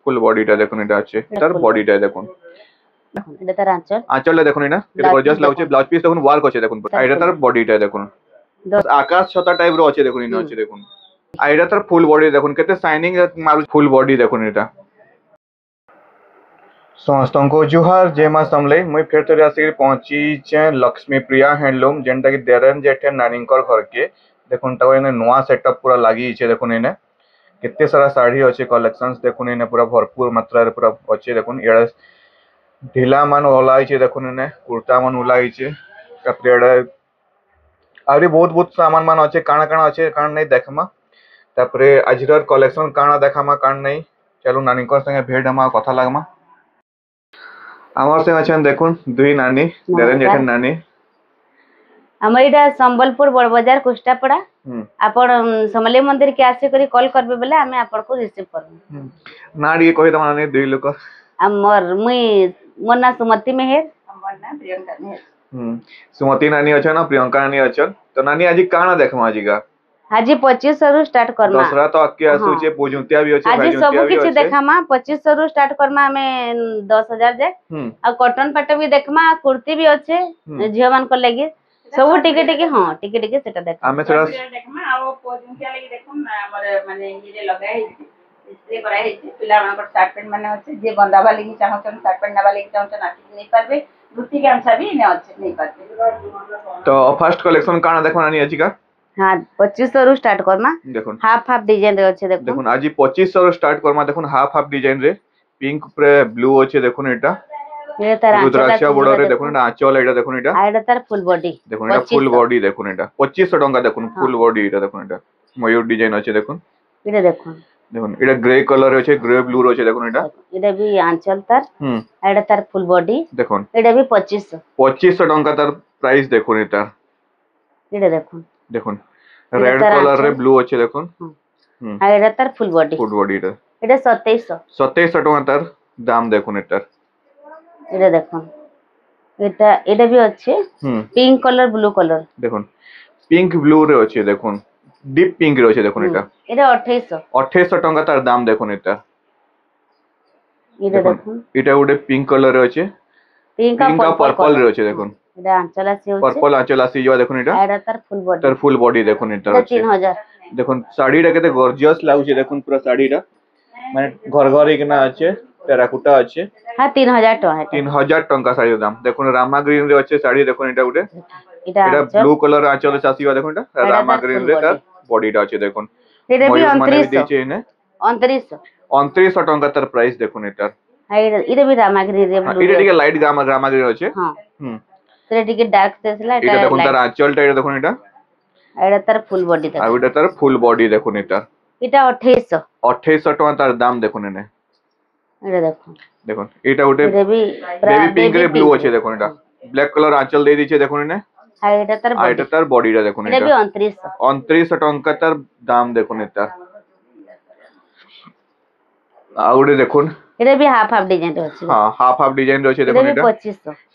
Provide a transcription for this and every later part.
ফুল বডিটা দেখুন এটা আছে তার বডিটা দেখুন এটা তার আঁচল আঁচলটা দেখুন এটা কেতে গর্জিয়াস লাগুছে ব্লাউজ পিস দেখুন ওয়ার্ক আছে দেখুন আর এটা তার বডিটা দেখুন আকাশ ছতা টাইপ র আছে দেখুন ইনো আছে দেখুন আর এটা তার ফুল বডি দেখুন কেতে শাইনিং মারু ফুল বডি দেখুন এটা ସମସ୍ତଙ୍କୁ ଜୁହାର ଜୟ ମା ସମଲେଇ ମୁଇଁ ଫେର ଥରେ ଆସିକି ପହଞ୍ଚିଛେ ଲକ୍ଷ୍ମୀ ପ୍ରିୟା ହ୍ୟାଣ୍ଡଲୁମ୍ ଯେନ୍ଟା କି ଦେରେନ୍ ଯେଠେ ନାନୀଙ୍କର ଘରକେ ଦେଖୁନ୍ ତାକୁ ଏନେ ନୂଆ ସେଟଅପ୍ ପୁରା ଲାଗିଛେ ଦେଖୁନ୍ ଏନେ କେତେ ସାରା ଶାଢ଼ୀ ଅଛି କଲେକ୍ସନ୍ସ ଦେଖୁନ୍ ଏନେ ପୁରା ଭରପୁର ମାତ୍ରାରେ ପୁରା ଅଛି ଦେଖୁନ୍ ଇଆଡ଼େ ଢିଲା ମାନ ଓଲା ହେଇଛେ ଦେଖୁନ୍ ଏନେ କୁର୍ତ୍ତା ମାନ ଓଲା ହେଇଛେ ତାପରେ ଇଆଡ଼େ ଆହୁରି ବହୁତ ବହୁତ ସାମାନ ମାନ ଅଛି କାଣା କାଣା ଅଛି କାଣା ନାଇଁ ଦେଖମା ତାପରେ ଆଜିର କଲେକ୍ସନ କାଣା ଦେଖାମା କାଣା ନାଇଁ ଚାଲୁ ନାନୀଙ୍କର ସାଙ୍ଗେ ଭେଟ ହମା କଥା ଲାଗମା আমার সঙ্গে আছেন দেখুন দুই নানি দেরেন জেঠের নানি আমার এটা সম্বলপুর বড়বাজার কুষ্টাপড়া আপন সমলেই মন্দির কে আসি করি কল করবে বলে আমি আপনাকে রিসিভ করব না দিয়ে কই তোমার নানি দুই লোক আমার মুই মোর না সুমতি মেহের আমার না প্রিয়ঙ্কা মেহের সুমতি নানি আছে না প্রিয়ঙ্কা নানি আছে তো নানি আজি কানা দেখমা আজিকা আজি 2500 রু স্টার্ট করমা দসরা তো আকে আসুছে পুজুতিয়া भी আছে আজি सब কিছু দেখামা 2500 রু স্টার্ট করমা আমি 10000 যাए आ कॉटन पाट भी देखमा कुर्ती भी আছে ঝিও মান কর লাগি सब टिके टिके हां टिके टिके सेटा देख আমি थोड़ा देखमा आ पुजुতিয়া লাগি দেখুন हमर माने इरे लगाई डिस्प्ले कराई पिला मान को शर्ट पैंट माने আছে যে বন্দাবা লাগি চাহছন শর্ট पैंट নাবা লাগি চাহছন আসি नहीं পারবে ধুতি গামছা भी ने আছে नहीं পারবে তো ফার্স্ট কালেকশন কানা দেখো নানি আজিকা हाँ 2500 रु स्टार्ट करमा देखुन हाफ हाफ डिजाइन रे আছে দেখুন দেখুন আজি 2500 রু স্টার্ট কरमा দেখুন হাফ হাফ ডিজাইন রে পিঙ্ক প্রে ব্লু আছে দেখুন এটা এটা তার রুদ্রাক্ষ বর্ডর রে দেখুন এটা আঁচল এটা দেখুন এটা আর এটা তার ফুল বডি দেখুন এটা ফুল বডি দেখুন এটা 2500 টাকা দেখুন ফুল বডি এটা দেখুন এটা ময়ূর ডিজাইন আছে দেখুন এটা দেখুন দেখুন এটা গ্রে কালার আছে গ্রে ব্লু আছে দেখুন এটা भी আঁচল তার আর এটা তার ফুল বডি দেখুন এটা भी 2500 টাকা তার প্রাইস দেখুন এটা দেখুন দেখুন রেড কালার রে ব্লু আছে দেখুন আর এটা তার ফুল বডি এটা 2700 টাকা তার দাম দেখুন এটা দেখুন এটা भी আছে পিঙ্ক কালার ব্লু কালার দেখুন পিঙ্ক ব্লু রে আছে দেখুন ডিপ পিঙ্ক রে আছে দেখুন এটা 2800 টাকা তার দাম দেখুন এটা দেখুন এটা ওডে পিঙ্ক কালার রে আছে পিঙ্ক আর পার্পল রে আছে দেখুন এটা আঁচল আছে পার্পল আঁচল আছে যাওয়া দেখুন এটা এটা তার ফুল বডি দেখুন এটা আছে 3000 দেখুন শাড়িটা কেতে গর্জিয়াস লাগুছে দেখুন পুরো শাড়িটা মানে ঘর ঘর এখানে আছে টেরাকোটা আছে হ্যাঁ 3000 টাকা 3000 টাকা শাড়ির দাম দেখুন রামা গ্রিন রে আছে শাড়ি দেখুন এটা উঠে এটা ব্লু কালার আঁচল আছে আসিবা দেখুন এটা রামা গ্রিন রে তার বডিটা আছে দেখুন এটা भी 2900 2900 টাকা তার প্রাইস দেখুন এটা এটা भी রামা গ্রিন রে এটা টিকে লাইট রামা গ্রিন আছে হ্যাঁ এটা টিকে ডার্ক তেছলা এটা দেখুন তার আঁচলটা এটা দেখুন এটা তার ফুল বডি দেখুন আর এটা তার ফুল বডি দেখুন এটা 2800 টাকা তার দাম দেখুন এটা দেখুন দেখুন এটা ওটে বেবি পিঙ্ক রে ব্লু আছে দেখুন এটা ব্ল্যাক কালার আঁচল দিয়ে দিয়েছে দেখুন আর এটা তার বডিটা দেখুন এটা 2900 টাকা তার দাম দেখুন এটা আউরে দেখুন এটা भी হাফ হাফ ডিজাইন আছে হ্যাঁ হাফ হাফ ডিজাইন রয়েছে দেখুন এটা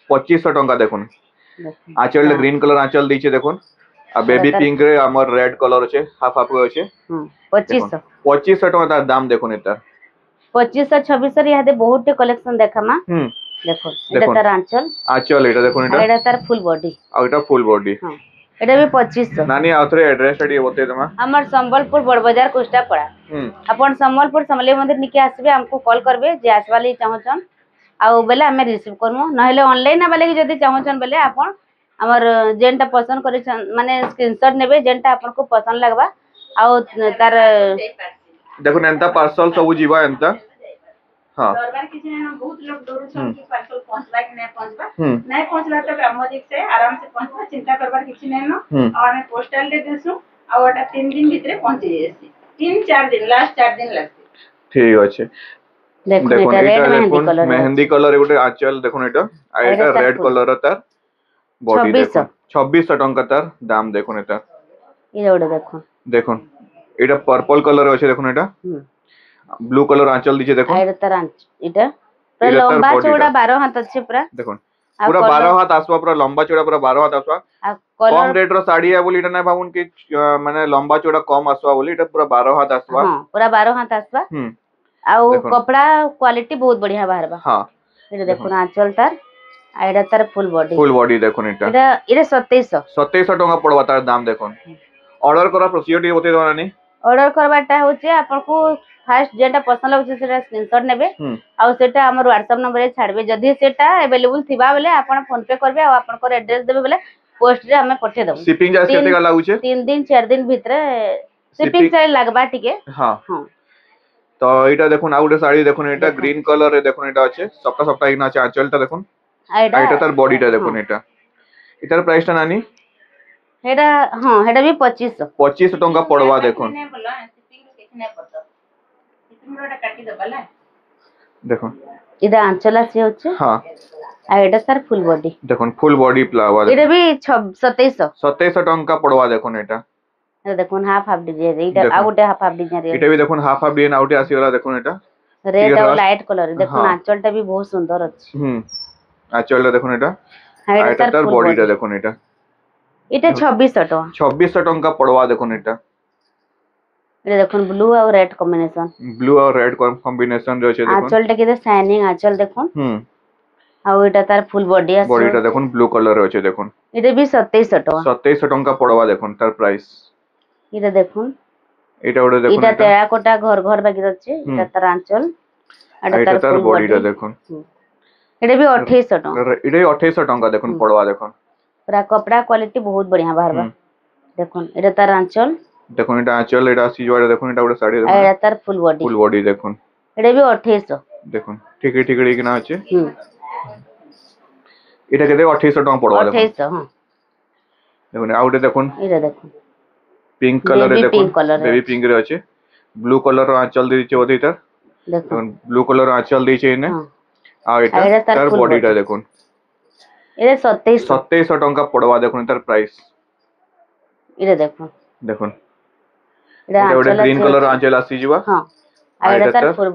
2500 টাকা দেখুন আঁচলটা গ্রিন কালার আঁচল দিয়েছে দেখুন আর বেবি পিঙ্ক রে আমার রেড কালার আছে হাফ হাফ আছে 2500 টাকা তার দাম দেখুন এটা 2500 2600 ইয়াতে বহুত কালেকশন দেখামা দেখুন এটা তার আঁচল এটা দেখুন এটা তার ফুল বডি আর এটা ফুল বডি হ্যাঁ এটা भी 2500 নানি আউথরে অ্যাড্রেস টা দিয়ে বতে তোমা আমার সম্বলপুর বড়বাজার কুষ্টাপড়া আপন সম্বলপুর সমলেই মন্দির নিকে আসবে हमको কল করবে যে আসবালি চাহছন আউ বেলে আমি রিসিভ করমু নহলে অনলাইন আবালে যদি চাহছন বেলে আপন আমার যেনটা পছন্দ করেছন মানে স্ক্রিনশট নেবে যেনটা আপনাকে পছন্দ লাগবা আউ তার দেখুন এন্তা পার্সেল সবু জিবা এন্তা हां दरबार किसी ने बहुत लोग डरू छन कि पार्सल पहुंचला कि नहीं पहुंचबा नहीं पहुंचला तो सामाजिक से आराम से पहुंचबा चिंता करबार किसी नहीं न और मैं पोस्टल दे देसु और ओटा 3 दिन भीतर पहुंच जेसी 3-4 दिन लास्ट 4 दिन लगते ठीक আছে দেখুন এটা দেখুন মেহেন্দি কালার এগুলো আঁচল দেখুন এটা আর এটা রেড কালার তার বডি দেখুন 2600 টাকা তার দাম দেখুন এটা দেখুন দেখুন এটা পার্পল কালার আছে দেখুন এটা ব্লু কালার আঁচল দিছে দেখুন এটা তার এটা পুরো লম্বা চওড়া 12 হাত আছে পুরা দেখুন পুরা 12 হাত আসবা পুরা লম্বা চওড়া পুরা 12 হাত আসবা কম রেট র শাড়ি है बोली এটা না ভাবুন কি মানে লম্বা চওড়া কম আসবা বলি এটা পুরা 12 হাত আসবা हां পুরা 12 হাত আসবা आउ कपड़ा क्वालिटी बहुत बढ़िया बाहरबा। हां ये देखो आंचल तार आ एटा तार फुल बॉडी देखो एटा एटा 2700 टका पड़वा तार दाम देखो। ऑर्डर करा प्रोसीजर टी बते दवा नानी। ऑर्डर करबाटा होचे आपन को फास्ट जेटा पसंद लागছে सेटा स्क्रीनशॉट नेबे आ सेटा हमर WhatsApp नंबर रे छाड़बे। जदी सेटा अवेलेबल थिबा बेले आपन फोन पे करबे आ आपन को एड्रेस देबे बेले पोस्ट रे हमें पठे देबो। शिपिंग चार्ज केते का लागुचे? 3 दिन 4 दिन भीतर शिपिंग चार्ज लागबा टिके। हां तो एटा देखुन आ गुटे साड़ी देखुन एटा ग्रीन कलर रे देखुन एटा আছে সবটা সবটা ইনা আছে আঁচলটা দেখুন এটা তার বডিটা দেখুন এটা এটার প্রাইসটা নানি হেডা हां হেডা भी 2500 টଙ୍କା পড়বা দেখুন দেখুন এটা আঁচল আছে হচ্ছে हां আর এটা তার ফুল বডি দেখুন ফুল বডি প্লাওয়া এটা भी 2700 টଙ୍କା পড়বা দেখুন এটা এটা দেখুন হাফ হাফ ডিজাইন এটা আউটে হাফ হাফ ডিজাইন এটা भी দেখুন হাফ হাফ ডিজাইন আউটে আসিগলা দেখুন এটা রেড আর লাইট কলর দেখুন আঁচলটা भी बहुत সুন্দর আছে আঁচলটা দেখুন এটা আর এটা তার বডিটা দেখুন এটা 2600 টাকা 2600 টଙ୍କା পড়বা দেখুন এটা এটা দেখুন ব্লু আর রেড কম্বিনেশন ব্লু আর রেড কম্বিনেশন রয়েছে দেখুন আঁচলটা কি শাইনিং আঁচল দেখুন আর এটা তার ফুল বডি আছে বডিটা দেখুন ব্লু কালার রয়েছে দেখুন এটা भी 2700 টাকা 2700 টଙ୍କା পড়বা দেখুন তার প্রাইস এটা দেখুন এটা ওটা দেখুন এটা টেরাকোটা ঘর ঘর বাকি আছে এটা তার আঁচল আর এটা তার বডিটা দেখুন এটা भी 2800 টাকা এটা 2800 টଙ୍କା দেখুন পড়বা দেখুন पूरा कपड़ा क्वालिटी बहुत बढ़िया बाहरबा দেখুন এটা তার আঁচল দেখুন এটা আঁচল এটা সিজওয়ারে দেখুন এটা ওটা শাড়ি দেখুন এটা তার ফুল বডি দেখুন এটা भी 2800 দেখুন ঠিক কিনা আছে এটা কেতে 2800 টাকা পড়বা দেখুন 2800 হ্যাঁ দেখুন আউটে দেখুন এটা দেখুন পিঙ্ক কালারে দেখুন বেবি পিঙ্ক রে আছে ব্লু কালার আঁচল দিয়েছে ওদিটা দেখুন ব্লু কালার আঁচল দিয়েছে এনে আর এটা তার বডিটা দেখুন এটা 2700 টଙ୍କା পড়বা দেখুন তার প্রাইস এটা দেখুন দেখুন এটা ওটা গ্রিন কালার আঁচল আসি যিবা হ্যাঁ আর এটা তার ফুল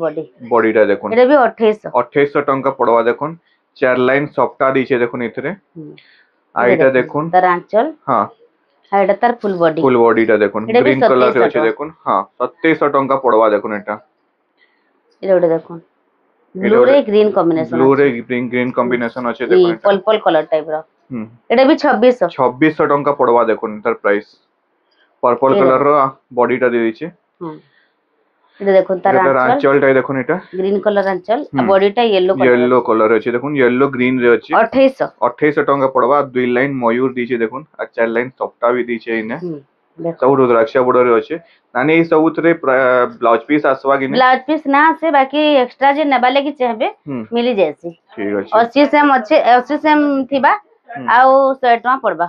বডিটা দেখুন এটা भी 2800 টଙ୍କା পড়বা দেখুন চার লাইন সফটা দিয়েছে দেখুন এথরে আর এটা দেখুন তার আঁচল হ্যাঁ আর এটা তার ফুল বডিটা দেখুন গ্রিন কালার আছে দেখুন হ্যাঁ 2700 টଙ୍କା পড়বা দেখুন এটা এটা ওটা দেখুন ব্লু রে গ্রিন কম্বিনেশন আছে দেখুন এটা পর্পল কালার টাইপ র এটা भी 2600 টଙ୍କା পড়বা দেখুন তার প্রাইস পার্পল কালার র বডিটা দিয়ে দিয়েছে এটা দেখুন তার আঁচলটা দেখুন এটা গ্রিন কালার আঁচল আর বডিটা ইয়েলো কালার আছে দেখুন ইয়েলো গ্রিন রে আছে 2800 টଙ୍କା পড়বা দুই লাইন ময়ূর দিয়েছে দেখুন আর চার লাইন সফটা भी দিয়েছে ইনে सब रुद्राक्षा बॉर्डर আছে নানি এই সবুতরে ব্লাউজ পিস আসবা কি ব্লাউজ পিস না আছে বাকি এক্সট্রা যে নেবা লাগি চাহবে মিলি যায়ছি ঠিক আছে 80 সেম আছে 80 সেম থিবা আউ 100 টাকা পড়বা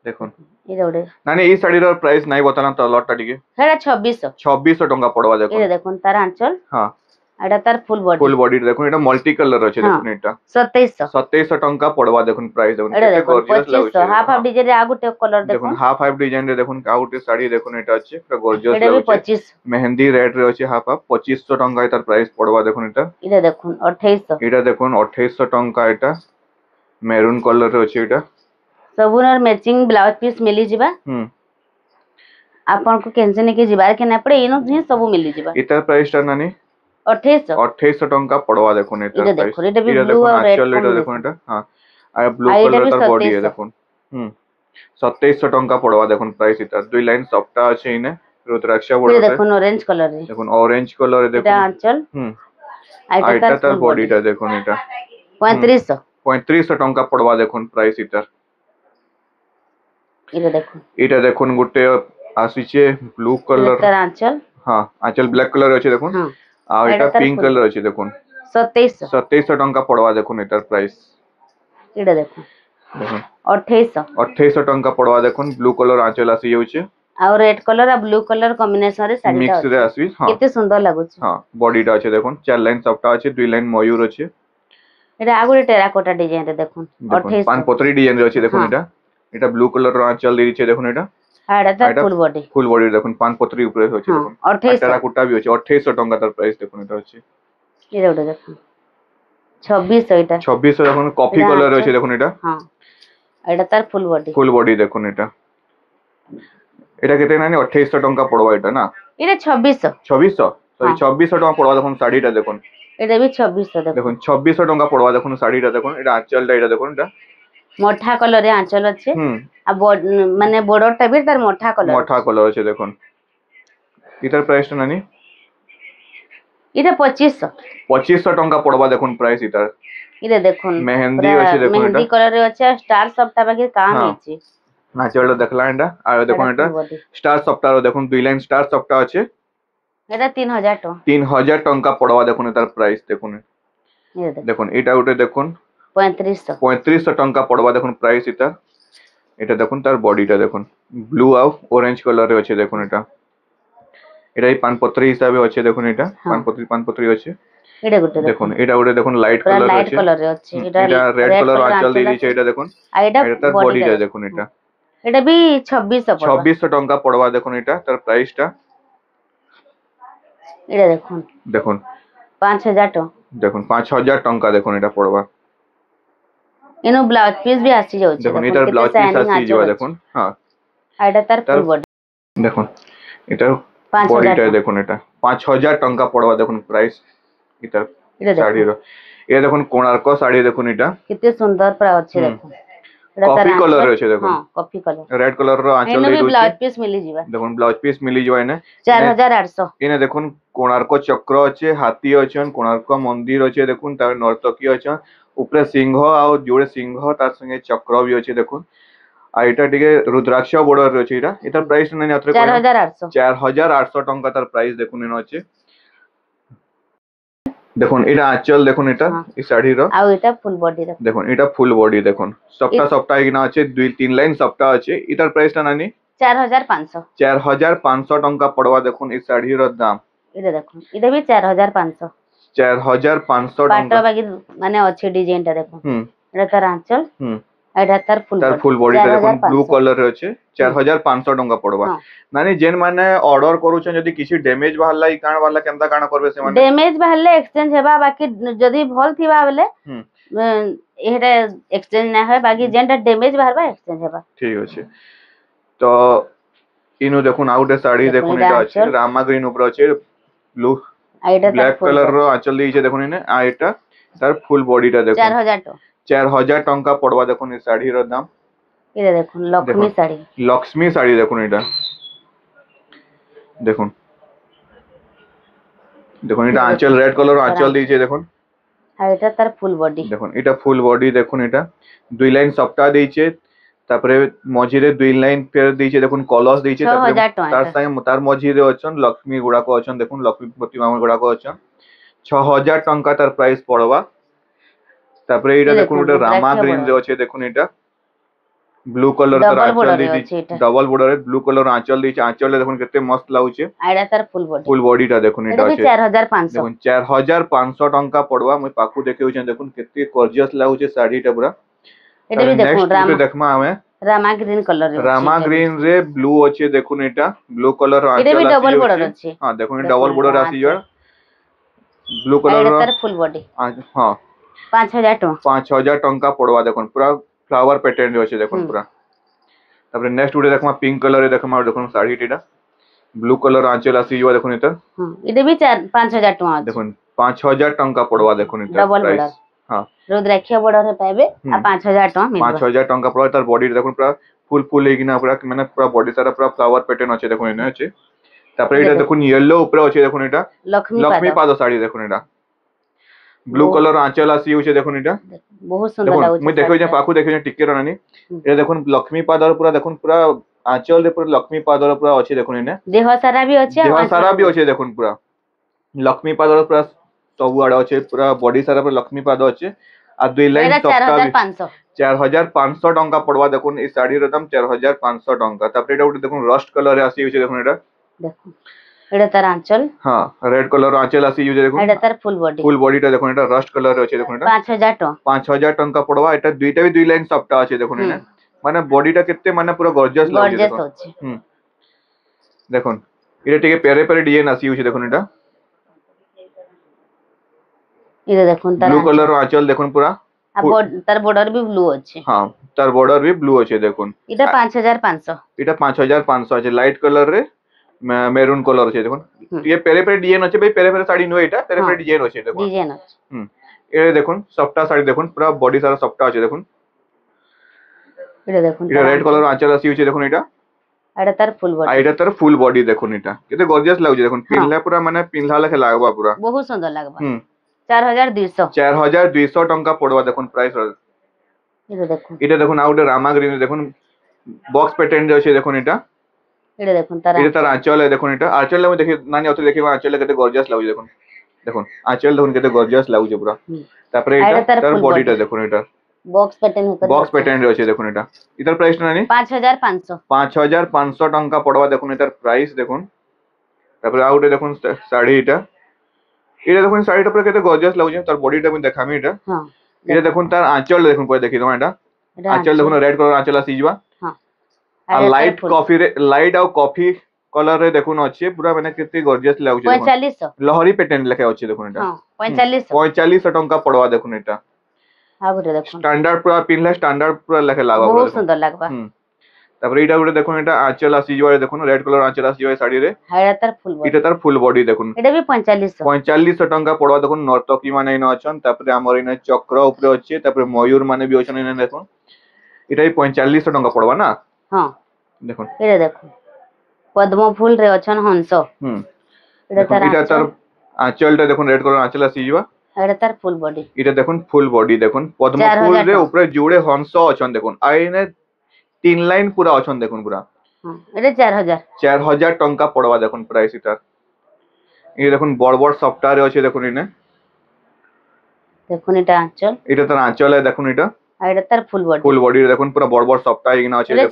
দেখুন এটা ওড়ে নানি এই শাড়ির প্রাইস নাই বতানা তো লটটা টিকে হেডা 2600 টଙ୍କା পড়বা দেখুন এটা দেখুন তার আঁচল হ্যাঁ এটা তার ফুল বডি দেখুন এটা মাল্টি কালার আছে দেখুন এটা 2700 টଙ୍କା পড়বা দেখুন প্রাইস দেখুন এটা গর্জিয়াস লাগুছে হাফ হাফ ডিজাইন রে আগুটে কালার দেখুন হাফ হাফ ডিজাইন রে দেখুন আউটে শাড়ি দেখুন এটা আছে এটা গর্জিয়াস লাগুছে এটা 25 মেহেন্দি রেড রে আছে হাফ হাফ 2500 টଙ୍କା এটার প্রাইস পড়বা দেখুন এটা দেখুন 2800 এটা দেখুন 2800 টଙ୍କା এটা মেরুন কালার রে আছে এটা सबुनर मैचिंग ब्लाउज पीस मिली जिबा आपन को कैंसिल के जिबार के ना पड़े इनो ही सब मिली जिबा इतर प्राइस टा नानी 2800 टଙ୍କା पड़वा देखुन इतर प्राइस देखो এটা भी ব্লু আর রেড এটা দেখুন এটা হ্যাঁ আর ব্লু কালার তার বডি দেখুন 2700 टଙ୍କା পড়বা দেখুন প্রাইস ইতার দুই লাইন সফটা আছে ইনে রুদ্রাक्षा বড় দেখুন অরেঞ্জ কালার রে দেখুন অরেঞ্জ কালার রে দেখুন এটা আঁচল এটা তার বডিটা দেখুন এটা 3500 टଙ୍କା পড়বা দেখুন প্রাইস ইতার এটা দেখুন গুটে আসিছে ব্লু কালার তার আঁচল হ্যাঁ আঁচল ব্ল্যাক কালার আছে দেখুন আর এটা পিঙ্ক কালার আছে দেখুন 2700 टଙ୍କା পড়বা দেখুন এটার প্রাইস এটা দেখুন 2800 टଙ୍କା পড়বা দেখুন ব্লু কালার আঁচল আসি যাচ্ছে আর রেড কালার আর ব্লু কালার কম্বিনেশন রে শাড়িটা মিক্স রে আসি হ্যাঁ কেতে সুন্দর লাগুছে হ্যাঁ বডিটা আছে দেখুন চার লাইন সফটা আছে দুই লাইন ময়ূর আছে এটা আগুরে টেরাকোটা ডিজাইন রে দেখুন 2800 পান পত্রি ডিজাইন রে আছে দেখুন এটা ব্লু কালার আঁচল দিয়েছে দেখুন এটা আর এটা ফুল বডি দেখুন পান পত্রি উপরে হচ্ছে দেখুন 2800 টেরাকোটা भी আছে 2800 टଙ୍କା তার প্রাইস দেখুন এটা হচ্ছে এটা ওটা দেখুন 2600 এটা 2600 দেখুন কফি কালার আছে দেখুন এটা হ্যাঁ এটা তার ফুল বডি দেখুন এটা এটা কেতে নানি 2800 टଙ୍କା পড়বা এটা না এটা 2600 সরি 2400 টাকা পড়বা দেখুন শাড়িটা দেখুন এটা भी 2600 দেখুন দেখুন 2400 টাকা পড়বা দেখুন শাড়িটা দেখুন এটা আঁচলটা এটা দেখুন এটা মোটা কলরে আঁচল আছে আর মানে বর্ডরটা भी তার মোটা কলর আছে দেখুন এটার প্রাইসটা নানি এটা 2500 2500 টাকা পড়বা দেখুন প্রাইস এটার এটা দেখুন মেহেন্দি আছে দেখুন এটা মেহেন্দি কলরে আছে স্টার সবটা বাকি কাম আছে আঁচলটা দেখলা এটা আর দেখুন এটা স্টার সফটারও দেখুন দুই লাইন স্টার সফটা আছে এটা 3000 টাকা 3000 টাকা পড়বা দেখুন এটার প্রাইস দেখুন দেখুন এটা উঠে দেখুন 3500 টাকা পড়বা দেখুন প্রাইস এটা এটা দেখুন তার বডিটা দেখুন ব্লু আর অরেঞ্জ কালারে আছে দেখুন এটা এটাই পানপত্রি হিসাবে আছে দেখুন এটা পানপত্রি আছে এটা গুটে দেখুন এটা উঠে দেখুন লাইট কালারে আছে এটা রেড কালার আঁচল দিয়ে দিয়েছে এটা দেখুন আর এটা তার বডিটা দেখুন এটা भी 2600 টাকা পড়বা দেখুন এটা তার প্রাইসটা এটা দেখুন দেখুন 5000 টাকা দেখুন 5000 টাকা দেখুন এটা পড়বা এনো ব্লাউজ পিস भी আসি যাচ্ছে দেখুন এটার ব্লাউজ পিস আসি যাবে দেখুন হ্যাঁ আর এটা তার ফুল বডি দেখুন এটার বডিটা দেখুন এটা 5000 টাকা পড়বা দেখুন প্রাইস এটার শাড়ির এটা দেখুন কোণার্ক শাড়ি দেখুন এটা কিতে সুন্দর প্রা আছে দেখুন কফি কলর আছে দেখুন हां कॉफी कलर রেড কলর র আঁচল দিয়ে দিয়েছে ব্লাউজ পিস মিলি যাবে দেখুন ব্লাউজ পিস মিলি যাবে না 4800 এনে দেখুন কোণার্ক চক্র আছে হাতি আছে কোণার্ক মন্দির আছে দেখুন তার নর্তকী আছে উপরে সিংহ আর জোড়ে সিংহ তার সঙ্গে চক্র भी আছে দেখুন আর এটা টিকে রুদ্রাক্ষ বর্ডর আছে এটা এটার প্রাইস নাই আত্রে 4800 টাকা তার প্রাইস দেখুন এনে আছে দেখুন এটা আঁচল দেখুন এটা এই শাড়ির আর এটা ফুল বডি দেখুন এটা ফুল বডি দেখুন সবটা এখানে আছে দুই তিন লাইন সবটা আছে এটার প্রাইসটা নানি 4500 টাকা পড়বা দেখুন এই শাড়ির দাম এটা দেখুন এটা भी 4500 টাকা পাটা বাকি মানে আছে ডিজাইনটা দেখুন এটা তার আঁচল এটা তার ফুল বডিটা দেখুন ব্লু কলর আছে 4500 টাকা পড়বা নানি যেন মানে অর্ডর করুছেন যদি কিছু ড্যামেজ বাহারলা ই কাণ বাহারলা কেনতা কাণ করবে সে মানে ড্যামেজ বাহারলে এক্সচেঞ্জ হেবা বাকি যদি ভাল থিবা বলে এটা এক্সচেঞ্জ না হয় বাকি যেনটা ড্যামেজ বাহারবা এক্সচেঞ্জ হেবা ঠিক আছে তো ইনু দেখুন আউটে শাড়ি দেখুন এটা আছে রামা গ্রিন উপর আছে ব্লু ব্ল্যাক কালার র আঁচল দিয়েছে দেখুন এনে আর এটা তার ফুল বডিটা দেখুন 4000 টাকা পড়বা দেখুন এই শাড়ির দাম এটা দেখুন লক্ষ্মী শাড়ি দেখুন এটা দেখুন দেখুন এটা আঁচল রেড কালার আঁচল দিয়েছে দেখুন আর এটা তার ফুল বডি দেখুন এটা ফুল বডি দেখুন এটা দুই লাইন সবটা দিয়েছে তারপরে মঝিরে দুই লাইন ফের দিয়েছে দেখুন কলস দিয়েছে তারপরে তার সঙ্গে তার মঝিরে অছন লক্ষ্মী গুড়াকো অছন দেখুন লক্ষ্মী প্রতিমা গুড়াকো অছন 6000 টাকা তার প্রাইস পড়বা তারপরে এটা দেখুন এটা রামা গ্রিন যে আছে দেখুন এটা ব্লু কলর তার আঁচল দিয়েছে ডবল বর্ডারে ব্লু কলর আঁচল দিয়েছে আঁচলে দেখুন কত মস্ত লাগুছে আর এটা তার ফুল বডিটা দেখুন এটা আছে 4500 দেখুন 4500 টাকা পড়বা মই পাকু দেখেউছেন দেখুন কত গর্জিয়াস লাগুছে শাড়িটা পুরা এটা भी দেখুন দেখমা আমি রামা গ্রিন কলর রামা গ্রিন রে ব্লু আছে দেখুন এটা ব্লু কলর আঁচল এটা भी ডবল বর্ডার আছে हां দেখুন ডবল বর্ডার আসি যার ব্লু কলর এটা তার ফুল বডি हां 5000 টাকা 5000 টাকা পড়বা দেখুন পুরা ফ্লাওয়ার প্যাটার্ন আছে দেখুন পুরা তারপরে নেক্সট উঠে দেখমা পিঙ্ক কালারে দেখমা দেখুন শাড়িটা ব্লু কলর আঁচল আসি যাওয়া দেখুন এটা भी 5000 টাকা দেখুন 5000 টাকা পড়বা দেখুন এটা ডবল বর্ডার हां রুদ্রাক্ষ বর্ডারে পাবে আর 5000 টাকা মিলবে 5000 টাকা পড়বা তার বডি দেখুন পুরা ফুল এইগিনা পুরা মানে পুরা বডি সারা পুরা ফ্লাওয়ার প্যাটার্ন আছে দেখুন এনে আছে তারপরে এটা দেখুন ইয়েলো উপরে আছে দেখুন এটা লক্ষ্মী পাদ শাড়ি দেখুন এটা ব্লু কলর আঁচল আসি হচ্ছে দেখুন এটা বহুত সুন্দর লাগুছে মই দেখো যে পাকু দেখো যে টিকে রানি এটা দেখুন লক্ষ্মী পাদর পুরা দেখুন পুরা আঁচল দে পুরা লক্ষ্মী পাদর পুরা আছে দেখুন এনে দেহ সারা भी আছে দেখুন পুরা লক্ষ্মী পাদর পুরা সবু আড় আছে পুরা বডি সারা পুরা লক্ষ্মী পাদ আছে আর দুই লাইন টপটা 4500 টাকা পড়বা দেখুন এই শাড়ির দাম 4500 টাকা তারপরে এটা উঠে দেখুন রস্ট কালারে আসি হচ্ছে দেখুন এটা দেখুন এটা তার আঁচল हां রেড কালার আঁচল আসি হচ্ছে দেখুন এটা তার ফুল বডিটা দেখুন এটা রস্ট কালারে আছে দেখুন এটা 5000 টাকা 5000 টাকা পড়বা এটা দুইটা भी দুই লাইন সবটা আছে দেখুন এনে মানে বডিটা কেতে মানে পুরো গর্জিয়াস লাগছে দেখুন এটা টিকে পেরে পেরে ডিজাইন আসি হচ্ছে দেখুন এটা দেখুন তার ব্লু কালার আঁচল দেখুন পুরা তার বর্ডার भी ব্লু আছে हां তার বর্ডার भी ব্লু আছে দেখুন এটা 5500 এটা 5500 আছে লাইট কালার রে মেরুন কলর আছে দেখুন ये पेरे पेरे डिजाइन আছে ভাই पेरे पेरे শাড়ি নয় এটা पेरे पेरे ডিজাইন আছে দেখুন ডিজাইন আছে এটা দেখুন সফটা শাড়ি দেখুন পুরো বডি সারা সফটা আছে দেখুন এটা দেখুন এটা রেড কলর আঁচল আসি আছে দেখুন এটা এটা তার ফুল বডি আর এটা তার ফুল বডি দেখুন এটা কেতে গর্জিয়াস লাগুছে দেখুন পিনলা পুরা মানে পিনলা লেখা লাগবা পুরা বহুত সুন্দর লাগবা 4200 4200 টঙ্কা পড়বা দেখুন প্রাইস এটা দেখুন এটা দেখুন আউট রামা গ্রিন দেখুন বক্স প্যাটার্ন আছে দেখুন এটা দেখুন তার এটা তার আঁচল দেখুন এটা আঁচল আমি দেখি নানি অত দেখি আঁচল কেতে গর্জিয়াস লাগুছে দেখুন দেখুন আঁচল দেখুন কেতে গর্জিয়াস লাগুছে পুরা তারপরে এটা তার বডিটা দেখুন এটা বক্স প্যাটার্ন আছে দেখুন এটা এটার প্রাইস নানি 5500 টঙ্কা পড়বা দেখুন এটার প্রাইস দেখুন তারপরে আউটে দেখুন শাড়ি এটা দেখুন শাড়িটা পুরো কেতে গর্জিয়াস লাগুছে তার বডিটা আমি দেখামি এটা এটা দেখুন তার আঁচল দেখুন পরে দেখি তোমার এটা আঁচল দেখুন রেড কলর আঁচল আসিবা আর লাইট কফি লাইট আর কফি কলর রে দেখুন আছে পুরা মানে কেতে গর্জিয়াস লাগুছে 4500 লহরি প্যাটার্ন লেখা আছে দেখুন এটা 4500 টঙ্কা পড়বা দেখুন এটা আগুরে দেখুন স্ট্যান্ডার্ড পুরা পিনলে স্ট্যান্ডার্ড পুরা লেখা লাগবা বহুত সুন্দর লাগবা তারপরে এটা গুলো দেখুন এটা আঁচল আসিবা দেখুন রেড কলর আঁচল আসিবা শাড়ি রে এটা তার ফুল বডি দেখুন এটা বি 4500 টঙ্কা পড়বা দেখুন নর্তকী মানে ইন অছন তারপরে আমার ইন চক্র উপরে আছে তারপরে ময়ূর মানে বি অছন ইন দেখুন এটাই 4500 টঙ্কা পড়বা না হ্যাঁ দেখুন এটা দেখুন পদ্ম ফুল রে অছন হংস এটা তার আঁচলটা দেখুন রেড কলর আঁচল আসিবা এটা তার ফুল বডি এটা দেখুন ফুল বডি দেখুন পদ্ম ফুল রে উপরে জুড়ে হংস অছন দেখুন আইনে 3 লাইন পুরা অছন দেখুন পুরা এটা 4000 টঙ্কা পড়বা দেখুন প্রাইস এটার এই দেখুন বড় বড় সফটওয়্যার আছে দেখুন ইনে দেখুন এটা আঁচল এটা তার আঁচল দেখুন এটা আর এটা তার ফুল বডি দেখুন পুরো বড় বড় সফটওয়্যার ইগনা আছে এটা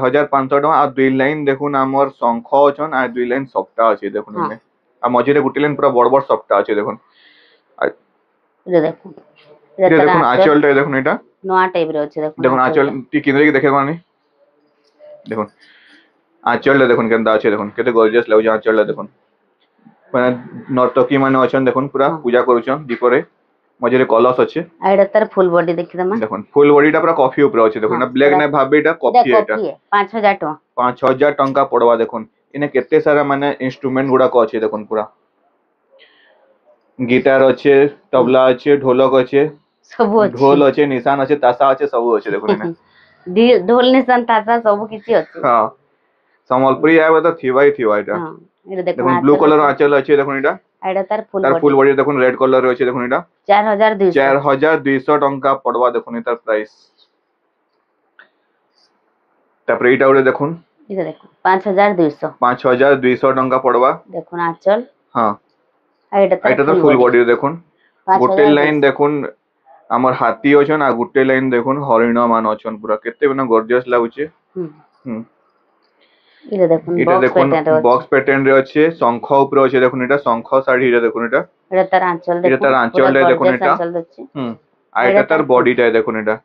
4500 টাকা আর দুই লাইন দেখুন আমার শঙ্খ অছন আর দুই লাইন সফটা আছে দেখুন ইনে আর মঝিরে গুটি লাইন পুরো বড় বড় সফটা আছে দেখুন এটা দেখুন এটা দেখুন আঁচলটা দেখুন এটা নোয়া টাইপ রে আছে দেখুন আঁচল কিনে কি দেখে মানে দেখুন আঁচলটা দেখুন কেমন আছে দেখুন কেতে গর্জিয়াস লাগুছে আঁচলটা দেখুন মানে নর্তকী মানে অছন দেখুন পুরা পূজা করুছন দীপরে মঝিরে কলস আছে আর এটা তার ফুল বডি দেখিদমা দেখুন ফুল বডিটা পুরা কফি উপরে আছে দেখুন না ব্ল্যাক না ভাবে এটা কফি এটা 5000 টাকা 5000 টঙ্কা পড়বা দেখুন ইনে কেতে সারা মানে ইনস্ট্রুমেন্ট গুড়া আছে দেখুন পুরা গিটার আছে তবলা আছে ঢোলক আছে সব আছে ঢোল আছে নিশান আছে তাসা আছে সব আছে দেখুন ইনে ঢোল নিশান তাসা সব কিছু আছে হ্যাঁ সম্বলপুরি আইবা তো থিবা এটা এটা দেখুন ব্লু কালার আঁচল আছে দেখুন এটা এটা তার ফুল বডি দেখুন রেড কালার আছে দেখুন এটা 4200 টঙ্কা পড়বা দেখুন এটার প্রাইস তারপরে এটা ওরে দেখুন এটা দেখুন 5200 টঙ্কা পড়বা দেখুন আঁচল হ্যাঁ আর এটা তো ফুল বডি দেখুন গোটে লাইন দেখুন আমার হাতি অছন আর গোটে লাইন দেখুন হরিণ মান অছন পুরা কেতে মানে গর্জিয়াস লাগুছে এটা দেখুন বক্স প্যাটার্ন রে আছে শঙ্খ উপরে আছে দেখুন এটা শঙ্খ শাড়ি এটা দেখুন এটা তার আঁচল দেখুন এটা তার আঁচলটা দেখুন এটা আর এটা তার বডিটা দেখুন এটা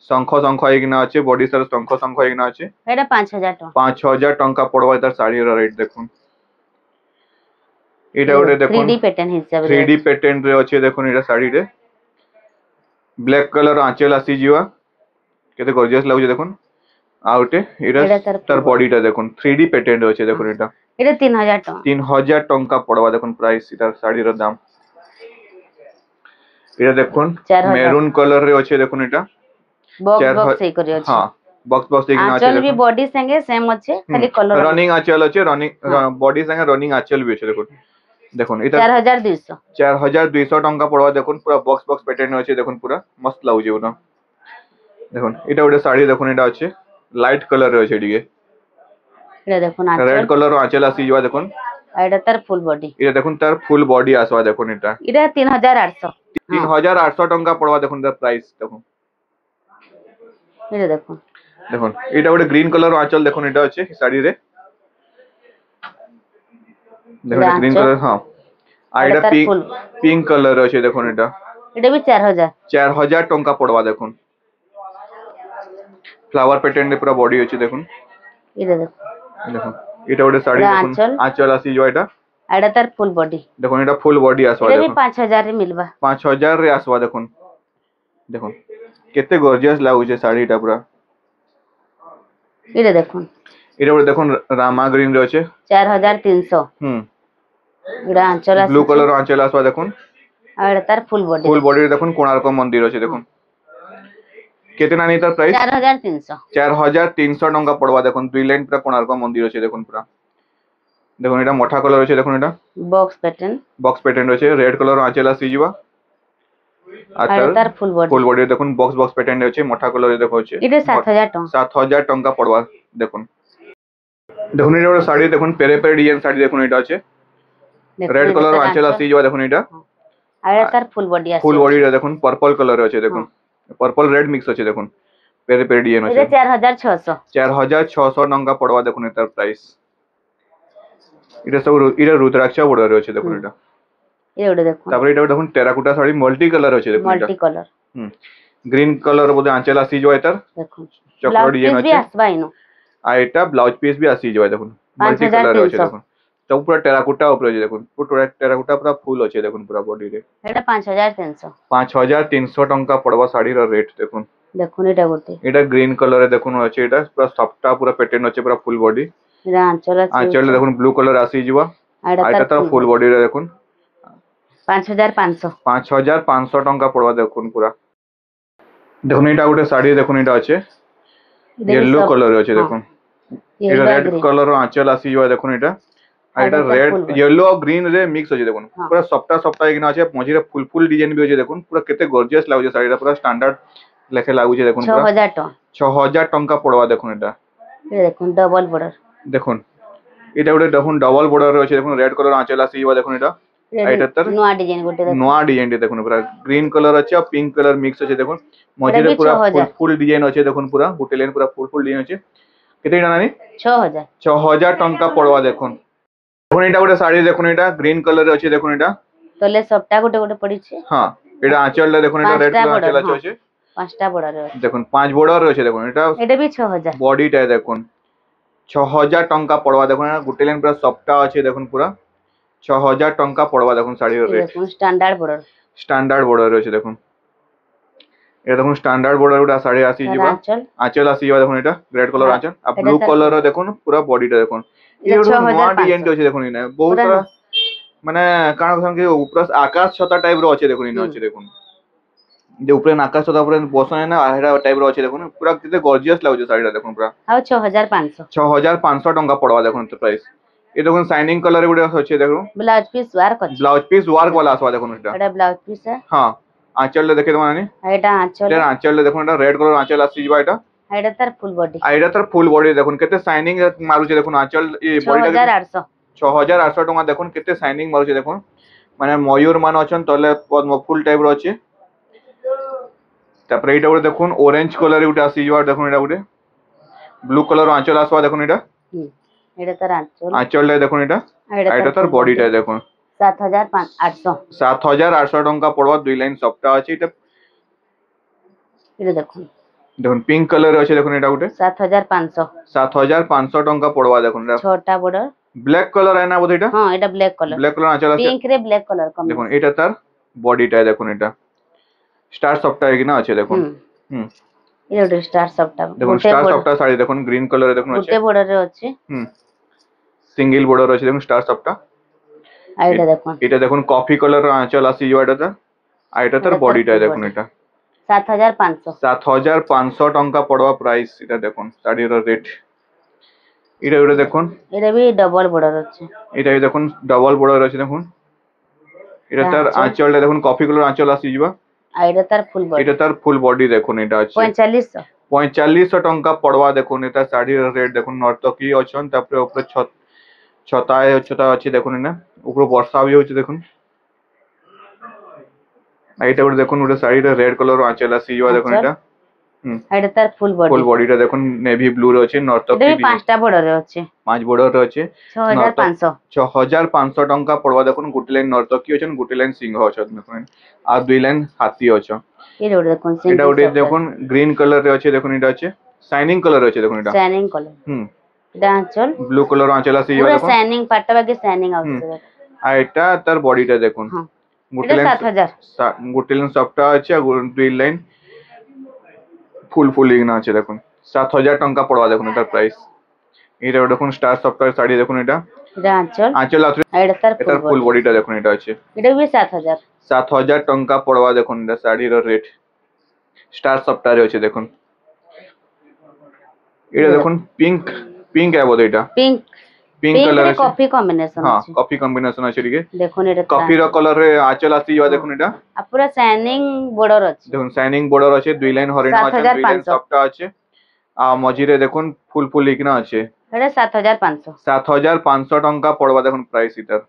শঙ্খ এগিনা আছে বডি সারা শঙ্খ এগিনা আছে এটা 5000 টাকা 5000 টঙ্কা পড়বা তার শাড়ির রেট দেখুন এটা ওরে দেখুন 3D প্যাটার্ন হিসাবে 3D প্যাটার্ন রে আছে দেখুন এটা শাড়ি রে ব্ল্যাক কালার আঁচল আসি জিবা কেতে গর্জিয়াস লাগুছে দেখুন আউটে এটা তার বডিটা দেখুন 3D প্যাটার্ন আছে দেখুন এটা 3000 টাকা 3000 টঙ্কা পড়বা দেখুন প্রাইস এটার শাড়ির দাম এটা দেখুন মেরুন কালার রে আছে দেখুন এটা বক্স এই করে আছে হ্যাঁ বক্স এগিনা আছে আঁচল বি বডি সঙ্গে সেম আছে খালি কলর রানিং আঁচল আছে বডি সঙ্গে রানিং আঁচল বি আছে দেখুন দেখুন এটা 4200 টঙ্কা পড়বা দেখুন পুরো বক্স প্যাটার্ন আছে দেখুন পুরো মস্ত লাগুছে ওটা দেখুন এটা ওটা শাড়ি দেখুন এটা আছে লাইট কালার আছে এদিকে এটা দেখুন আঁচল রেড কালার আঁচল আসি যাওয়া দেখুন আর এটা তার ফুল বডি এটা দেখুন তার ফুল বডি আসবা দেখুন এটা 3800 টঙ্কা পড়বা দেখুন তার প্রাইস দেখুন এটা দেখুন এটা ওটা গ্রিন কালার আঁচল দেখুন এটা আছে শাড়ি রে দেখুন গ্রিন কালার হ্যাঁ আর এটা পিঙ্ক কালার আছে দেখুন এটা বি 4000 টঙ্কা পড়বা দেখুন ফ্লাওয়ার প্যাটার্ন এ পুরো বডি আছে দেখুন এটা দেখুন এটা ওটা শাড়ি দেখুন আঁচল আসি যাও এটা আর এটা তার ফুল বডি দেখুন এটা ফুল বডি আসবা এটা দেখুন 5000 রে মিলবা 5000 রে আসবা দেখুন কেতে গর্জিয়াস লাগুছে শাড়িটা পুরা এটা দেখুন এটা বলে দেখুন রামা গ্রিন রয়েছে 4300 হুম এটা আঁচল ব্লু আসছে কলর আঁচল আসবা দেখুন আর এটা তার ফুল বডি ফুল বডি দেখুন কোଣାର୍କ মন্দির আছে দেখুন কেতে নানি তার প্রাইস 4300 4300 টঙ্কা পড়বা দেখুন দুই লাইন পুরা কোଣାର୍କ মন্দির আছে দেখুন পুরা দেখুন এটা মঠা কলর আছে দেখুন এটা বক্স প্যাটার্ন বক্স প্যাটার্ন আছে রেড কলর আঁচল আসিଯିବା আর তার ফুল ফুল বডি বডি দেখুন বক্স বক্স প্যাটার্ন আছে মঠা কলর দেখো আছে এটা 7000 টাকা 7000 টঙ্কা পড়বা দেখুন দেখুন এটা একটা শাড়ি দেখুন পেরে পেরে ডিজাইন শাড়ি দেখুন এটা আছে রেড কলর আঁচল আসিଯିବା দেখুন এটা আর তার ফুল বডি আছে ফুল বডি দেখুন পার্পল কলর আছে দেখুন পার্পল রেড মিক্স আছে দেখুন পেরে পেরে ডিজাইন আছে এটা 4600 4600 টঙ্কা পড়বা দেখুন এটার প্রাইস এটা সব এটা রুদ্রাক্ষ বর্ডার আছে দেখুন এটা এটা দেখুন তারপরে এটা দেখুন টেরাকোটা শাড়ি মাল্টি কালার আছে দেখুন এটা মাল্টি কালার গ্রিন কালার বোধ আঁচল আসিଯିବା এটার দেখুন চকর ডিজাইন ব্লাউজ আছে পিস আসবা ইনো আর এটা ব্লাউজ পিস भी আসিଯିବା দেখুন মাল্টি কালার আছে দেখুন তো পুরো টেরাকোটা উপরে আছে দেখুন পুরো টেরাকোটা পুরো ফুল আছে দেখুন পুরো বডি রে এটা 5300 5300 টঙ্কা পড়বা শাড়ির রেট দেখুন দেখুন এটা গোটে এটা গ্রিন কালারে দেখুন আছে এটা পুরো সফটটা পুরো প্যাটার্ন আছে পুরো ফুল বডি এটা আঁচল আছে আঁচল দেখুন ব্লু কালার আসিଯିବା আর আর এটা তার ফুল বডি রে দেখুন 5500 5500 টঙ্কা পড়বা দেখুন পুরা দেখুন এটা গোটে শাড়ি দেখুন এটা আছে येलो कलर আছে দেখুন এটা রেড কলর আঁচল আসিଯିବା দেখুন এটা আর এটা রেড येलो আর গ্রিন রে মিক্স আছে দেখুন পুরো সফটা সফটা এখানে আছে মঝিরে ফুল ফুল ডিজাইন भी আছে দেখুন পুরো কেতে গর্জিয়াস লাগুছে শাড়িটা পুরো স্ট্যান্ডার্ড লেখে লাগুছে দেখুন 6000 টাকা 6000 টঙ্কা পড়বা দেখুন এটা দেখুন ডবল বর্ডার দেখুন এটা গোটে দেখুন ডবল বর্ডার আছে দেখুন রেড কলর আঁচল আসিଯିବା দেখুন এটা এটা তার নয়া ডিজাইন গোটে দেখুন নয়া ডিজাইন দেখুন পুরো গ্রিন কলর আছে আর পিঙ্ক কলর মিক্স আছে দেখুন মঝিরে পুরো ফুল ফুল ডিজাইন আছে দেখুন পুরো গুটে লাইন পুরো ফুল ফুল ডিজাইন আছে কেতে এটা নানি 6000 6000 টঙ্কা পড়বা দেখুন দেখুন এটা গোটে শাড়ি দেখুন এটা গ্রিন কলর আছে দেখুন এটা তলে সবটা গোটে গোটে পড়িছে হ্যাঁ এটা আঁচলটা দেখুন এটা রেড কলর আঁচল আছে পাঁচটা বর্ডার আছে দেখুন পাঁচ বর্ডার আছে দেখুন এটা भी 6000 বডিটা দেখুন 6000 টঙ্কা পড়বা দেখুন গুটে লাইন পুরো সফটটা আছে দেখুন পুরো 6000 টঙ্কা পড়বা দেখুন শাড়ির রেট দেখুন স্ট্যান্ডার্ড বর্ডার আছে দেখুন এটা দেখুন স্ট্যান্ডার্ড বর্ডার ওটা শাড়ি আসিଯିବା আঁচল আসিଯିବା দেখুন এটা রেড কলর আঁচল আর ব্লু কলর দেখুন পুরো বডিটা দেখুন এটা নয়া ডিজাইন আছে দেখুন ইনা বহুত সারা মানে কারণ সঙ্গে উপরে আকাশ ছতা টাইপ র আছে দেখুন ইনা আছে দেখুন যে উপরে আকাশ ছতা উপরে বসনে না আহেরা টাইপ র আছে দেখুন পুরো কেতে গর্জিয়াস লাগুছে শাড়িটা দেখুন পুরো আর 6500 6500 টঙ্কা পড়বা দেখুন তো প্রাইস এই দেখুন শাইনিং কালার গুলো আছে দেখুন ব্লাউজ পিস ওয়ার্ক আছে ব্লাউজ পিস ওয়ার্ক वाला আসবা দেখুন এটা ব্লাউজ পিস হ্যাঁ আঁচলটা দেখে দেব নানি এটা আঁচল এটা আঁচলটা দেখুন এটা রেড কলর আঁচল আসিଯିବା এটা এটা তার ফুল বডি আর এটা তার ফুল বডি দেখুন কেতে শাইনিং মারুছে দেখুন আঁচল এই বডিটা 6800 টঙ্কা দেখুন কেতে শাইনিং মারুছে দেখুন মানে ময়ূর মান অছন তলে পদ্ম ফুল টাইপ র আছে তারপরে এটা গুলো দেখুন অরেঞ্জ কলর গুলো আসিଯିବା দেখুন এটা গুলো ব্লু কলর আঁচল আসবা দেখুন এটা এটা তার আঁচল আঁচলটা দেখুন এটা আর এটা তার বডিটা দেখুন 7800 টঙ্কা পড়বা দুই লাইন সফটটা আছে এটা দেখুন দেখুন পিঙ্ক কলর আছে দেখুন এটা গুলো 7500 টঙ্কা পড়বা দেখুন এটা ছটা বর্ডার ব্ল্যাক কলর है ना বোধ এটা হ্যাঁ এটা ব্ল্যাক কলর আঁচল আছে পিঙ্ক রে ব্ল্যাক কলর কম দেখুন এটা তার বডিটা দেখুন এটা স্টার সফটটা এখানে আছে দেখুন এটা স্টার সফটটা দেখুন স্টার সফটটা শাড়ি দেখুন গ্রিন কলরে দেখুন আছে গোটে বর্ডারে আছে সিঙ্গেল বর্ডার আছে দেখুন স্টার সফটটা আর এটা দেখুন কফি কলর আঁচল আসিଯିବା এটা আর এটা তার বডিটা দেখুন এটা 7500 টঙ্কা পড়বা প্রাইস এটা দেখুন শাড়ির রেট এটা দেখুন এটা भी ডবল বর্ডার আছে এটা দেখুন ডবল বর্ডার আছে দেখুন এটা তার আঁচলটা দেখুন কফি কলর আঁচল আসিଯିବା আর এটা তার ফুল বডি দেখুন এটা আছে 4500 টঙ্কা পড়বা দেখুন এটা শাড়ির রেট দেখুন নর্তকী অছন তারপরে উপরে ছতা আছে দেখুন না উপরে বর্ষা भी হচ্ছে দেখুন এইটা ওটা দেখুন ওটা শাড়ির রেড কলর আঁচল আসিଯିବା দেখুন এটা এটা তার ফুল বডিটা দেখুন নেভি ব্লু রয়েছে নর্তকী এটা পাঁচটা বর্ডার আছে পাঁচ বর্ডার রয়েছে 6500 টঙ্কা পড়বা দেখুন গুটি লাইন নর্তকী অছন গুটি লাইন সিংহ অছন দেখুন আর দুই লাইন হাতি অছন এটা ওটা দেখুন গ্রিন কলর আছে দেখুন এটা আছে শাইনিং কলর আছে দেখুন এটা শাইনিং কলর এটা আঁচল ব্লু কলর আঁচল আসিଯିବା দেখুন শাইনিং পাটটা বাকি শাইনিং আছে আর এটা তার বডিটা দেখুন গুটি লাইন সফটটা আছে আর দুই লাইন ফুল ফুল ইগনা আছে দেখুন 7000 টঙ্কা পড়বা দেখুন এটার প্রাইস এটা দেখুন স্টার সফটওয়্যার শাড়ি দেখুন এটা এটা আঁচল আঁচল আছে এটা তার এটার ফুল বডিটা দেখুন এটা আছে এটা भी 7000 7000 টঙ্কা পড়বা দেখুন এটা শাড়ির রেট স্টার সফটওয়্যার আছে দেখুন এটা দেখুন পিঙ্ক পিঙ্ক है बोले এটা पिंक पिंक कलर আছে कॉफी कॉम्बिनेशन हां আছে कॉफी कॉम्बिनेशन আছে ଟିକେ দেখুন এটা कॉफी ର कलर रे आंचल आसी जावा देखुन এটা আর পুরো শাইনিং বর্ডার আছে দেখুন শাইনিং বর্ডার আছে দুই লাইন হরিণ আছে দুই লাইন 7500 সফটটা আছে মঝিরে দেখুন ফুল ফুল লিখনা আছে এটা 7500 7500 টঙ্কা পড়বা দেখুন প্রাইস এটার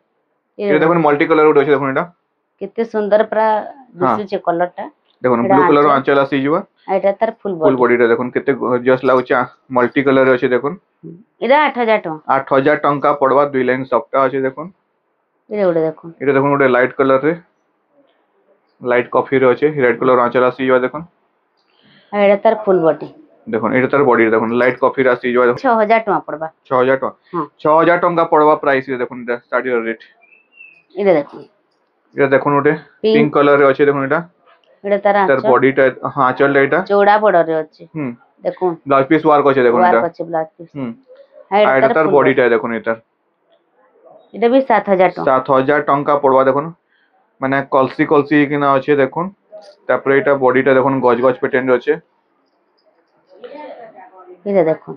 এটা দেখুন মাল্টি কালার উড আছে দেখুন এটা কেতে সুন্দর পুরা দিশুছে কলরটা দেখুন ব্লু কালার আঁচল আসি যাবা এটা তার ফুল ফুল বডিটা দেখুন কেতে গর্জিয়াস লাগুছে মাল্টি কালার আছে দেখুন এটা 8000 টাকা 8000 টঙ্কা পড়বা দুই লাইন সফটটা আছে দেখুন এটা ওটা দেখুন এটা দেখুন ওটা লাইট কালার রে লাইট কফি রে আছে রেড কালার আঁচল আসি যাবা দেখুন আর এটা তার ফুল বডি দেখুন এটা তার বডি দেখুন লাইট কফি রে আসি যাবা 6000 টাকা পড়বা 6000 টাকা 6000 টঙ্কা পড়বা প্রাইস দেখুন এটা শাড়ির রেট এটা দেখুন এটা দেখুন ওটা পিঙ্ক কালার রে আছে দেখুন এটা এটা তার বডিটা হ্যাঁ আঁচলটা এটা চৌড়া বর্ডারে আছে দেখুন ব্লাউজ পিস ওয়ার্ক আছে দেখুন এটা ওয়ার্ক আছে ব্লাউজ পিস আর এটা তার বডিটা দেখুন এটা এটা भी 7000 টাকা 7000 টঙ্কা পড়বা দেখুন মানে কলসি কলসি কিনা আছে দেখুন তারপরে এটা বডিটা দেখুন গজ গজ প্যাটার্ন আছে এটা দেখুন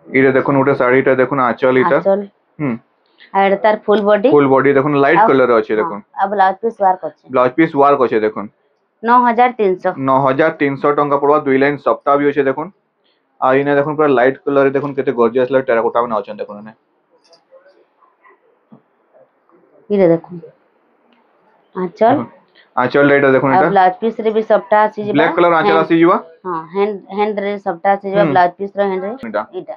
এটা দেখুন ওটা শাড়িটা দেখুন আঁচল এটা আর এটা তার ফুল বডি দেখুন লাইট কালার আছে দেখুন আর ব্লাউজ পিস ওয়ার্ক আছে ব্লাউজ পিস ওয়ার্ক আছে দেখুন 9300 টঙ্কা পড়বা দুই লাইন সফটা भी আছে দেখুন আর ইনা দেখুন পুরো লাইট কালার দেখুন কেতে গর্জিয়াস লাগে টেরাকোটা মানে আছে দেখুন এনে এটা দেখুন আঁচল এটা দেখুন এটা ব্লাউজ পিস রে भी সফটা আছে যে ব্ল্যাক কালার আঁচল আছে যা হ্যাঁ হ্যান্ড রে সফটা আছে যে ব্লাউজ পিস রে হ্যান্ড রে এটা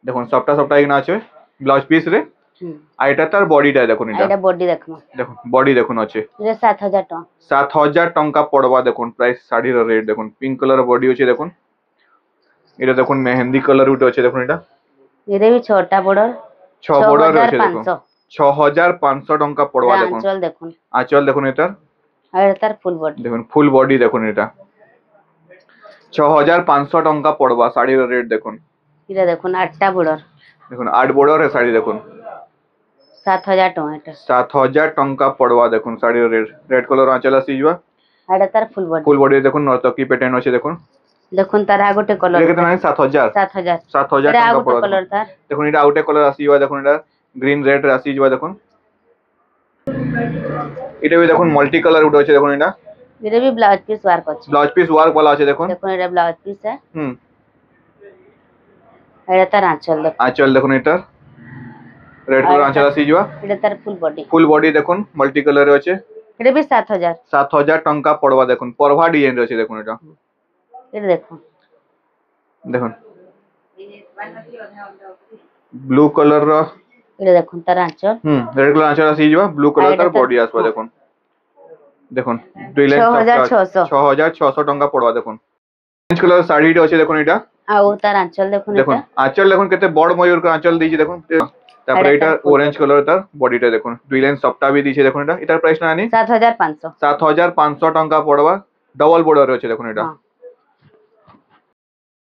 দেখুন সফটা সফটা কিনা আছে ব্লাউজ পিস রে আর এটা তার বডিটা দেখুন এটা বডি দেখুন দেখুন বডি দেখুন আছে এটা 7000 টাকা 7000 টঙ্কা পড়বা দেখুন প্রাইস শাড়ির রেট দেখুন পিঙ্ক কালার বডি আছে দেখুন এটা দেখুন মেহেন্দি কালার উঠে আছে দেখুন এটা এটা भी छोटा বর্ডার 6 বর্ডার আছে দেখুন 6500 টঙ্কা পড়বা দেখুন আঁচল দেখুন এটা আর তার ফুল বডি দেখুন ফুল বডি দেখুন এটা 6500 টঙ্কা পড়বা শাড়ির রেট দেখুন এটা দেখুন 8টা বর্ডার দেখুন 8 বর্ডারের শাড়ি দেখুন 7000 টাকা এটা 7000 টঙ্কা পড়বা দেখুন শাড়ির রেট রেড কালার আঁচল আসি যা আর তার ফুল বডি দেখুন নর্তকি প্যাটার্ন আছে দেখুন দেখুন তার আগোটে কলর এটা কত নাই 7000 টাকা পড়বা কলর তার দেখুন এটা আউটে কলর আসি যা দেখুন এটা গ্রিন রেড আসি যা দেখুন এটা भी দেখুন মাল্টি কালার উঠে আছে দেখুন এটা भी ব্লাউজ পিস ওয়ার্ক আছে ব্লাউজ পিস ওয়ার্ক वाला আছে দেখুন এটা ব্লাউজ পিস এটা তার আঁচল দেখুন এটা রেড কালার আঁচল আসি যা এটা তার ফুল বডি দেখুন মাল্টি কালার আছে এটা भी 7000 টঙ্কা পড়বা দেখুন পরভা ডিজাইন আছে দেখুন এটা দেখুন ব্লু কালার এটা দেখুন তার আঁচল রেড কালার আঁচল আসি যা ব্লু কালার তার বডি আসবে দেখুন দেখুন দুই লাইন 6600 টঙ্কা পড়বা দেখুন অরেঞ্জ কালার শাড়িটা আছে দেখুন এটা আর তার আঁচল দেখুন দেখুন আঁচল দেখুন কেতে বড় ময়ূর আঁচল দিয়েছে দেখুন তারপরে এটা অরেঞ্জ কালার তার বডিটা দেখুন দুই লাইন সফটা भी দিয়েছে দেখুন এটার প্রাইস না আনি 7500 টঙ্কা পড়বা ডাবল বর্ডার আছে দেখুন এটা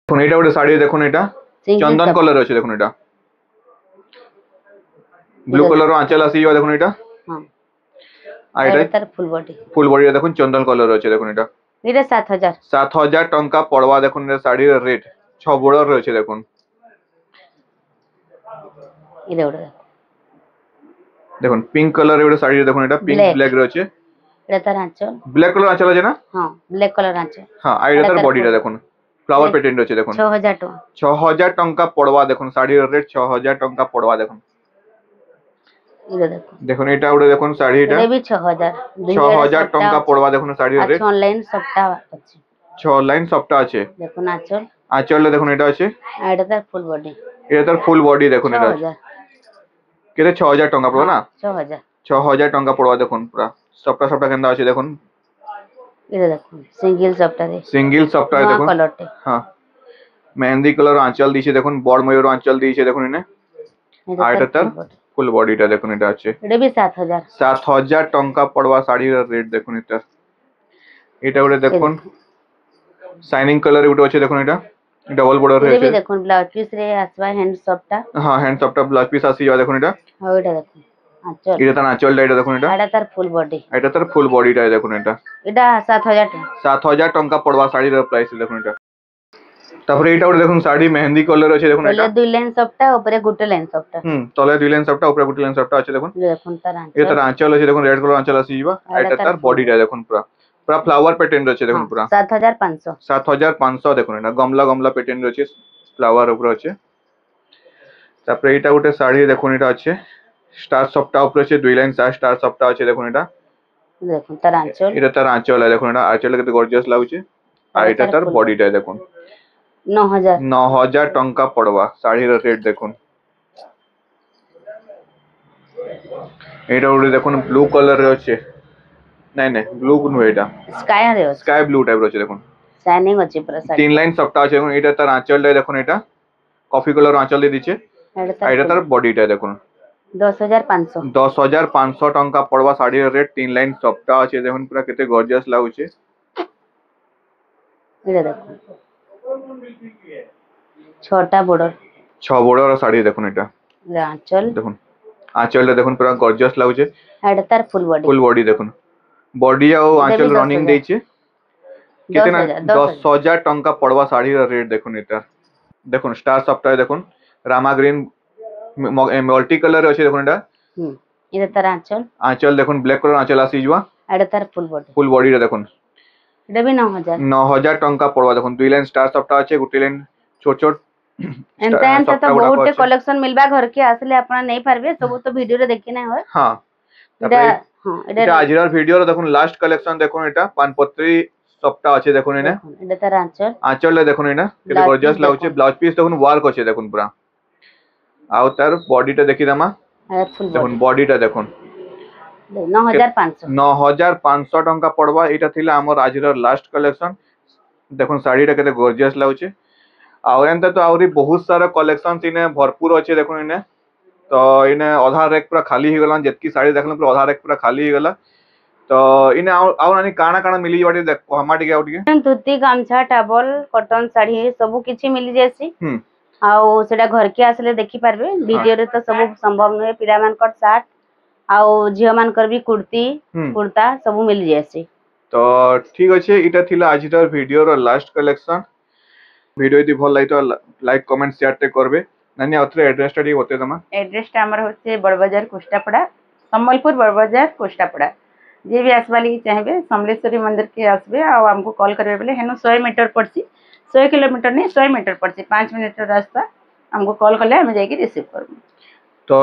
দেখুন এটা ওটা শাড়ি দেখুন এটা চন্দন কালার আছে দেখুন এটা ব্লু কালার আঁচল আসি যা দেখুন এটা আর এটা তার ফুল বডি দেখুন চন্দন কালার আছে দেখুন এটা 7000 টঙ্কা পড়বা দেখুন এটা শাড়ির রেট 6 বর্ডার রয়েছে দেখুন দেখুন পিঙ্ক কালার এর শাড়ি দেখুন এটা পিঙ্ক ব্ল্যাক রয়েছে এটা তার আঁচল ব্ল্যাক কালার আঁচল আছে না হ্যাঁ ব্ল্যাক কালার আঁচল হ্যাঁ আর এটা তার বডিটা দেখুন ফ্লাওয়ার প্যাটার্ন রয়েছে দেখুন 6000 টাকা 6000 টঙ্কা পড়বা দেখুন শাড়ির রেট 6000 টঙ্কা পড়বা দেখুন দেখুন এটা ওটা দেখুন শাড়ি এটা 6000 টঙ্কা পড়বা দেখুন শাড়ির রেট অনলাইন সবটা আছে 6 লাইন সবটা আছে দেখুন আঁচলটা দেখুন এটা আছে আর এটা তার ফুল বডি এটা তার ফুল বডি দেখুন এটা কেতে 6000 টঙ্কা পড়বা না 6000 টঙ্কা পড়বা দেখুন পুরা সবটা কেন্দা আছে দেখুন এটা দেখুন সিঙ্গেল সফটা দেখুন হ্যাঁ মেহেন্দি কালার আঁচল দিয়েছে দেখুন বড় ময়ূর আঁচল দিয়েছে দেখুন এনে আর এটা তার ফুল বডিটা দেখুন এটা আছে এটা भी 7000 টঙ্কা পড়বা শাড়ির রেট দেখুন এটা ওটা দেখুন শাইনিং কালার উঠে আছে দেখুন এটা डबल बॉर्डर ये भी है देखो ब्लाउज पीस रे आसवा हैंड सॉफ्टटा हां हैंड सॉफ्ट ब्लाउज पीस आसी जावा देखो एटा हां एटा देखो आंचल এটা তার আঁচলটা এটা দেখুন এটা एटा तार फुल बॉडी এটা তার ফুল বডিটা দেখুন এটা एटा 7000 टका 7000 টঙ্কা পড়বা শাড়ির প্রাইস দেখুন এটা তারপরে এটা ওটা দেখুন শাড়ি মেহেন্দি কালার আছে দেখুন এটা तले दुई लाइन सॉफ्टटा ऊपर गुटे लाइन सॉफ्टटा তলে দুই লাইন সফটটা উপরে গুটি লাইন সফটটা আছে দেখুন देखो तार এটা आंचल তার আঁচল আছে দেখুন রেড কালার আঁচল আসি যাবা আর এটা তার বডিটা দেখুন পুরা পুরা ফ্লাওয়ার প্যাটার্ন আছে দেখুন পুরা 7500 7500 দেখুন এটা গমলা গমলা প্যাটার্ন আছে ফ্লাওয়ার উপরে আছে তারপরে এটা গোটে শাড়ি দেখুন এটা আছে স্টার সফটটা উপরে আছে দুই লাইন স্টার সফটটা আছে দেখুন এটা देखो तार आंचल এটা তার আঁচল দেখুন এটা আঁচলটা কত গর্জিয়াস লাগুছে আর এটা তার বডিটা দেখুন 9000 9000 টঙ্কা পড়বা শাড়ির রেট দেখুন এটা ওটা দেখুন ব্লু কালার আছে নাই নাই ব্লু নুহে এটা स्काई रे স্কাই ব্লু টাইপের আছে দেখুন शाइनिंग अछि पूरा साड़ी তিন লাইন সফটটা আছে দেখুন এটা তার আঁচলটা দেখুন এটা কফি কালার আঁচল দিয়ে দিচ্ছে আর এটা তার বডিটা দেখুন 10500 10500 টঙ্কা পড়বা শাড়ির রেট তিন লাইন সফটটা আছে দেখুন পুরা কেতে গর্জিয়াস লাগুছে এটা দেখো छोटा बॉर्डर ছ বড়র শাড়ি দেখুন এটা आंचल দেখুন আঁচলটা দেখুন পুরা গর্জিয়াস লাগুছে एटा तार फुल बॉडी ফুল বডি দেখুন বডি ଆଉ আঁচল ବି রনিং 10,000 ଦେଇছে কেতে না 10,000 10000 টঙ্কা পড়বা শাড়ির রেট দেখুন এটা দেখুন স্টার সফটটা দেখুন রামা গ্রিন মাল্টি কালার আছে দেখুন এটা এটা তার আঁচল আঁচল দেখুন ব্ল্যাক কালার আঁচল আসি যাবা এটা তার ফুল বডি ফুল বডিটা দেখুন এটা भी 9000 9000 টঙ্কা পড়বা দেখুন দুই লাইন স্টার সফটটা আছে গুটি লাইন ছোট ছোট एंता एंता तो बहुत कलेक्शन मिलबा घर के आसले अपना नहीं पारबे सब तो वीडियो रे देखि ना होय हां এটা हां এটা আজিরার ভিডিওর দেখুন লাস্ট কালেকশন দেখুন এটা পানপত্রি সফটটা আছে দেখুন এনে এটা তার আঁচল আঁচলটা দেখুন এটা কেতে গর্জিয়াস লাগুছে ব্লাউজ পিস দেখুন ওয়ার্ক আছে দেখুন পুরা আর তার বডিটা দেখি দামা এটা ফুল দেখুন বডিটা দেখুন 9500 9500 টঙ্কা পড়বা এটা থিলা আমার আজিরার লাস্ট কালেকশন দেখুন শাড়িটা কেতে গর্জিয়াস লাগুছে আর এনতে তো আউরি বহুত সারা কলেকশন ইনে ভরপুর আছে দেখুন ইনে তো ইনে অধা রেক পুরা খালি হয়ে গলা যেতকি শাড়ি দেখলাম পুরা অধা রেক পুরা খালি হয়ে গলা তো ইনে আর নানি কাଣା কাଣା মিলি বাটি দেখ हमा टिके आउ टिके धोती गामछा टावल कॉटन साड़ी सब किछि मिली जासी आउ सेटा घर के आसले देखि पारबे वीडियो रे तो सब संभव नहे पिरा मान कर शर्ट आउ झियो मान कर भी कुर्ती कुर्ता सब मिली जासी तो ठीक আছে এটা থিলা আজিটার ভিডিওর লাস্ট কালেকশন ভিডিও যদি ভাল লাগে তো লাইক কমেন্ট শেয়ার তে করবে নানি আউতরে এড্রেসটা দি বতে দমা एड्रेस टा हमर होचे बड़बाजार कोष्टापड़ा सम्बलपुर बड़बाजार कोष्टापड़ा जे भी आसवाली चाहेबे समलेश्वरी मंदिर के आसबे आ हमको कॉल करबे बोले हेनो 100 मीटर पड़सी 100 किलोमीटर नहीं 100 मीटर पड़सी 5 मिनट रास्ता हमको कॉल करले हम जाई के रिसीव करबो तो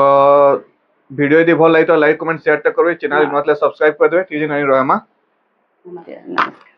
ভিডিও যদি ভাল লাগে তো লাইক কমেন্ট শেয়ার তে করবে চ্যানেল मतलब सब्सक्राइब कर देबे ठीक है नहीं रहमा नमस्कार।